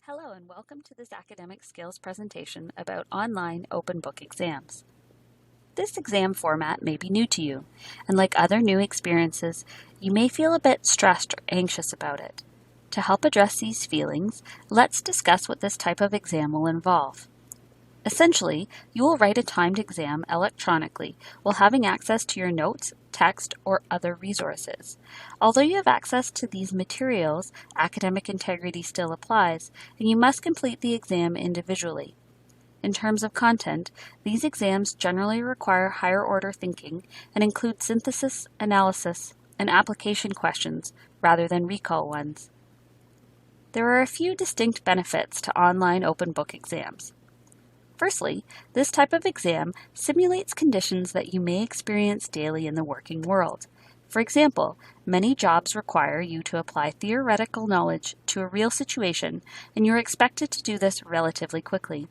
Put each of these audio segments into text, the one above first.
Hello and welcome to this academic skills presentation about online open book exams. This exam format may be new to you, and like other new experiences, you may feel a bit stressed or anxious about it. To help address these feelings, let's discuss what this type of exam will involve. Essentially, you will write a timed exam electronically while having access to your notes, text, or other resources. Although you have access to these materials, academic integrity still applies, and you must complete the exam individually. In terms of content, these exams generally require higher order thinking and include synthesis, analysis, and application questions rather than recall ones. There are a few distinct benefits to online open book exams. Firstly, this type of exam simulates conditions that you may experience daily in the working world. For example, many jobs require you to apply theoretical knowledge to a real situation, and you're expected to do this relatively quickly.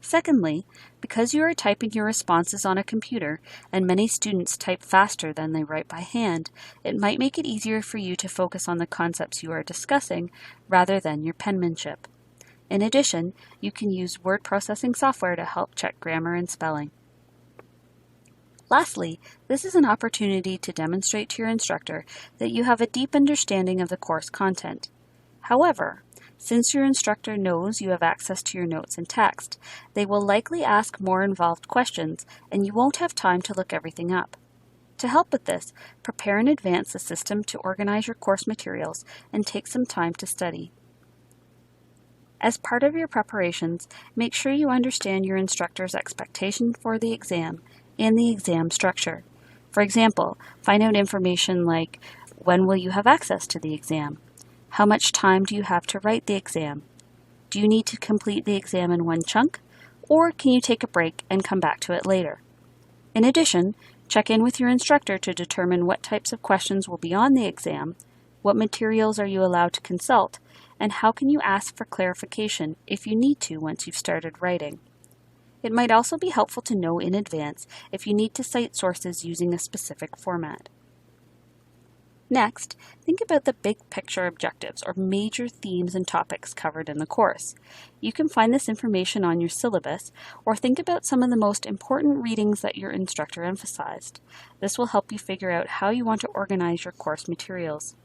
Secondly, because you are typing your responses on a computer, and many students type faster than they write by hand, it might make it easier for you to focus on the concepts you are discussing rather than your penmanship. In addition, you can use word processing software to help check grammar and spelling. Lastly, this is an opportunity to demonstrate to your instructor that you have a deep understanding of the course content. However, since your instructor knows you have access to your notes and text, they will likely ask more involved questions, and you won't have time to look everything up. To help with this, prepare in advance a system to organize your course materials and take some time to study. As part of your preparations, make sure you understand your instructor's expectation for the exam and the exam structure. For example, find out information like, when will you have access to the exam? How much time do you have to write the exam? Do you need to complete the exam in one chunk, or can you take a break and come back to it later? In addition, check in with your instructor to determine what types of questions will be on the exam, what materials are you allowed to consult, and how can you ask for clarification if you need to once you've started writing. It might also be helpful to know in advance if you need to cite sources using a specific format. Next, think about the big picture objectives or major themes and topics covered in the course. You can find this information on your syllabus, or think about some of the most important readings that your instructor emphasized. This will help you figure out how you want to organize your course materials.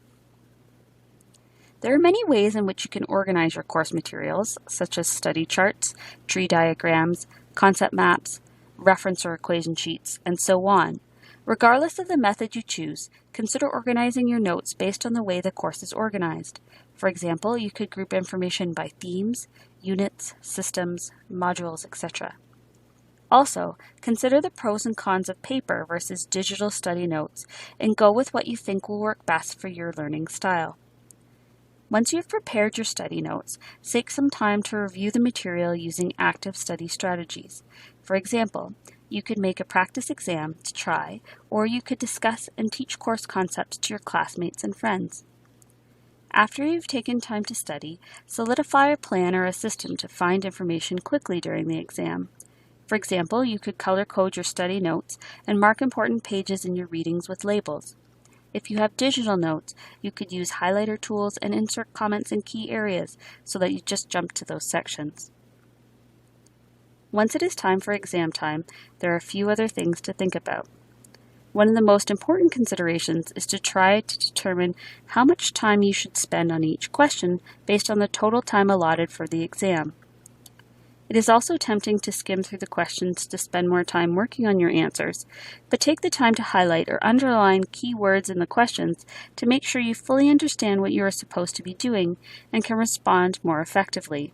There are many ways in which you can organize your course materials, such as study charts, tree diagrams, concept maps, reference or equation sheets, and so on. Regardless of the method you choose, consider organizing your notes based on the way the course is organized. For example, you could group information by themes, units, systems, modules, etc. Also, consider the pros and cons of paper versus digital study notes, and go with what you think will work best for your learning style. Once you've prepared your study notes, take some time to review the material using active study strategies. For example, you could make a practice exam to try, or you could discuss and teach course concepts to your classmates and friends. After you've taken time to study, solidify a plan or a system to find information quickly during the exam. For example, you could color code your study notes and mark important pages in your readings with labels. If you have digital notes, you could use highlighter tools and insert comments in key areas so that you just jump to those sections. Once it is time for exam time, there are a few other things to think about. One of the most important considerations is to try to determine how much time you should spend on each question based on the total time allotted for the exam. It is also tempting to skim through the questions to spend more time working on your answers, but take the time to highlight or underline key words in the questions to make sure you fully understand what you are supposed to be doing and can respond more effectively.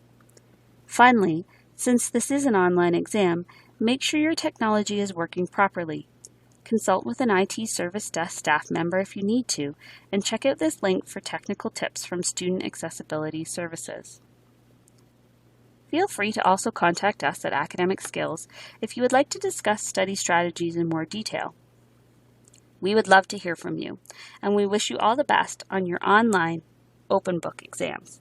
Finally, since this is an online exam, make sure your technology is working properly. Consult with an IT service desk staff member if you need to, and check out this link for technical tips from Student Accessibility Services. Feel free to also contact us at Academic Skills if you would like to discuss study strategies in more detail. We would love to hear from you, and we wish you all the best on your online open book exams.